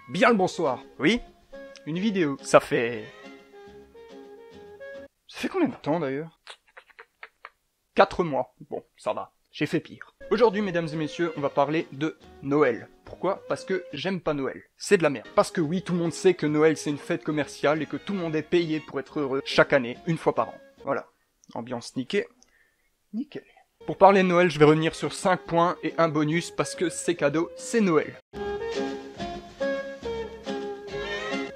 Bien le bonsoir. Oui? Une vidéo. Ça fait combien de temps d'ailleurs? 4 mois. Bon, ça va. J'ai fait pire. Aujourd'hui, mesdames et messieurs, on va parler de Noël. Pourquoi? Parce que j'aime pas Noël. C'est de la merde. Parce que oui, tout le monde sait que Noël c'est une fête commerciale et que tout le monde est payé pour être heureux chaque année, une fois par an. Voilà. Ambiance niquée. Nickel. Pour parler de Noël, je vais revenir sur 5 points et un bonus parce que c'est cadeau, c'est Noël.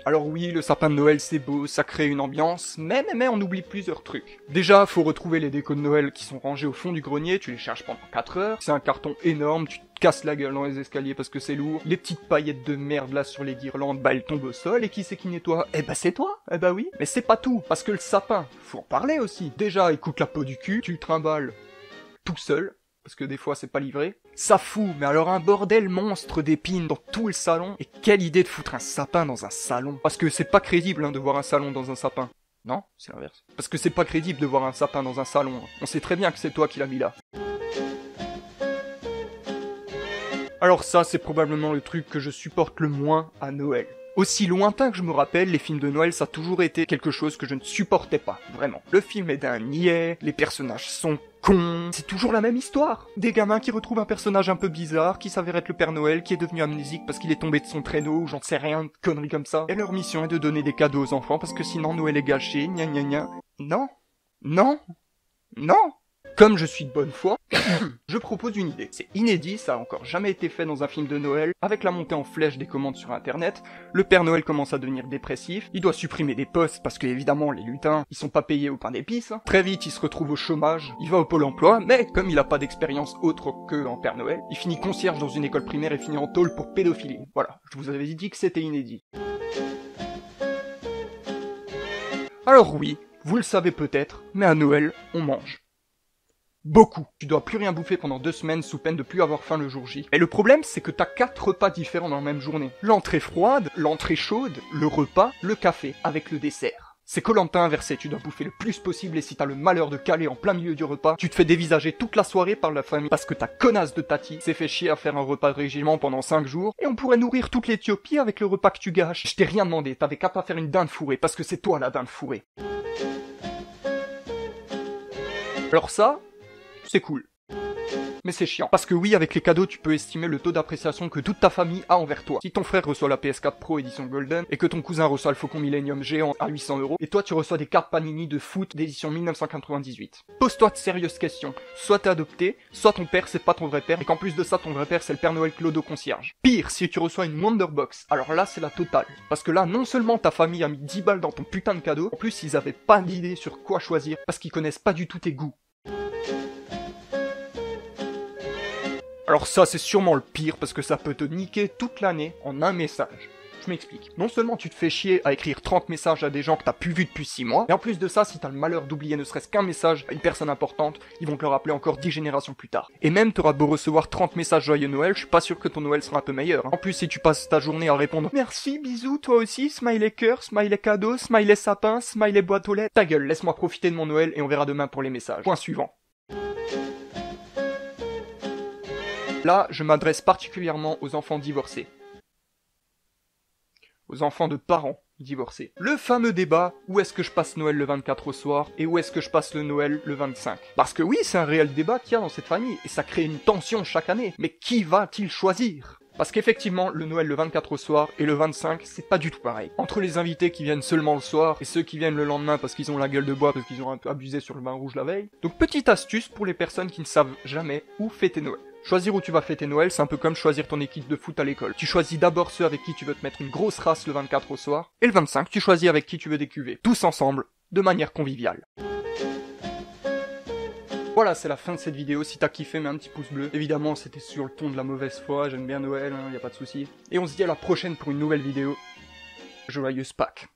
Alors oui, le sapin de Noël c'est beau, ça crée une ambiance, mais on oublie plusieurs trucs. Déjà, faut retrouver les décos de Noël qui sont rangés au fond du grenier, tu les cherches pendant 4 heures, c'est un carton énorme, tu te casses la gueule dans les escaliers parce que c'est lourd, les petites paillettes de merde là sur les guirlandes, bah elles tombent au sol, et qui c'est qui nettoie? Eh bah c'est toi. Eh bah oui. Mais c'est pas tout, parce que le sapin, faut en parler aussi. Déjà, il coûte la peau du cul, tu le trimbales tout seul, parce que des fois c'est pas livré. Ça fout, mais alors un bordel monstre d'épines dans tout le salon. Et quelle idée de foutre un sapin dans un salon. Parce que c'est pas crédible hein, de voir un salon dans un sapin. Non, c'est l'inverse. Parce que c'est pas crédible de voir un sapin dans un salon. Hein. On sait très bien que c'est toi qui l'as mis là. Alors ça, c'est probablement le truc que je supporte le moins à Noël. Aussi lointain que je me rappelle, les films de Noël, ça a toujours été quelque chose que je ne supportais pas, vraiment. Le film est d'un niais, les personnages sont cons, c'est toujours la même histoire. Des gamins qui retrouvent un personnage un peu bizarre, qui s'avère être le Père Noël, qui est devenu amnésique parce qu'il est tombé de son traîneau, ou j'en sais rien, de conneries comme ça. Et leur mission est de donner des cadeaux aux enfants, parce que sinon Noël est gâché, gna gna gna. Non. Non. Non. Comme je suis de bonne foi, je propose une idée. C'est inédit, ça a encore jamais été fait dans un film de Noël. Avec la montée en flèche des commandes sur internet, le Père Noël commence à devenir dépressif, il doit supprimer des postes parce que évidemment les lutins, ils sont pas payés au pain d'épices. Très vite, il se retrouve au chômage, il va au Pôle emploi, mais comme il a pas d'expérience autre que en Père Noël, il finit concierge dans une école primaire et finit en tôle pour pédophilie. Voilà, je vous avais dit que c'était inédit. Alors oui, vous le savez peut-être, mais à Noël, on mange. Beaucoup. Tu dois plus rien bouffer pendant 2 semaines sous peine de plus avoir faim le jour J. Mais le problème, c'est que t'as 4 repas différents dans la même journée. L'entrée froide, l'entrée chaude, le repas, le café, avec le dessert. C'est Koh-Lanta inversé, tu dois bouffer le plus possible et si t'as le malheur de caler en plein milieu du repas, tu te fais dévisager toute la soirée par la famille parce que ta connasse de tati s'est fait chier à faire un repas de régiment pendant 5 jours et on pourrait nourrir toute l'Éthiopie avec le repas que tu gâches. Je t'ai rien demandé, t'avais qu'à pas faire une dinde fourrée parce que c'est toi la dinde fourrée. Alors ça, c'est cool. Mais c'est chiant. Parce que oui, avec les cadeaux, tu peux estimer le taux d'appréciation que toute ta famille a envers toi. Si ton frère reçoit la PS4 Pro édition Golden, et que ton cousin reçoit le Faucon Millennium géant à 800 €, et toi tu reçois des cartes Panini de foot d'édition 1998. Pose-toi de sérieuses questions. Soit t'es adopté, soit ton père c'est pas ton vrai père, et qu'en plus de ça, ton vrai père c'est le Père Noël Clodo concierge. Pire, si tu reçois une Wonderbox, alors là c'est la totale. Parce que là, non seulement ta famille a mis 10 balles dans ton putain de cadeau, en plus ils avaient pas d'idée sur quoi choisir, parce qu'ils connaissent pas du tout tes goûts. Alors ça c'est sûrement le pire parce que ça peut te niquer toute l'année en un message. Je m'explique. Non seulement tu te fais chier à écrire 30 messages à des gens que t'as plus vus depuis 6 mois, et en plus de ça, si t'as le malheur d'oublier ne serait-ce qu'un message à une personne importante, ils vont te le rappeler encore 10 générations plus tard. Et même t'auras beau recevoir 30 messages joyeux Noël, je suis pas sûr que ton Noël sera un peu meilleur. En plus si tu passes ta journée à répondre merci, bisous, toi aussi, smiley cœur, smiley cadeau, smiley sapin, smiley boîte aux lettres, ta gueule, laisse-moi profiter de mon Noël et on verra demain pour les messages. Point suivant. Là, je m'adresse particulièrement aux enfants divorcés. Aux enfants de parents divorcés. Le fameux débat, où est-ce que je passe Noël le 24 au soir, et où est-ce que je passe le Noël le 25. Parce que oui, c'est un réel débat qu'il y a dans cette famille, et ça crée une tension chaque année. Mais qui va-t-il choisir ? Parce qu'effectivement, le Noël le 24 au soir et le 25, c'est pas du tout pareil. Entre les invités qui viennent seulement le soir et ceux qui viennent le lendemain parce qu'ils ont la gueule de bois parce qu'ils ont un peu abusé sur le vin rouge la veille. Donc petite astuce pour les personnes qui ne savent jamais où fêter Noël. Choisir où tu vas fêter Noël, c'est un peu comme choisir ton équipe de foot à l'école. Tu choisis d'abord ceux avec qui tu veux te mettre une grosse race le 24 au soir, et le 25, tu choisis avec qui tu veux décuver. Tous ensemble, de manière conviviale. Voilà, c'est la fin de cette vidéo. Si t'as kiffé, mets un petit pouce bleu. Évidemment, c'était sur le ton de la mauvaise foi, j'aime bien Noël, hein, y a pas de souci. Et on se dit à la prochaine pour une nouvelle vidéo. Joyeuse Pâques.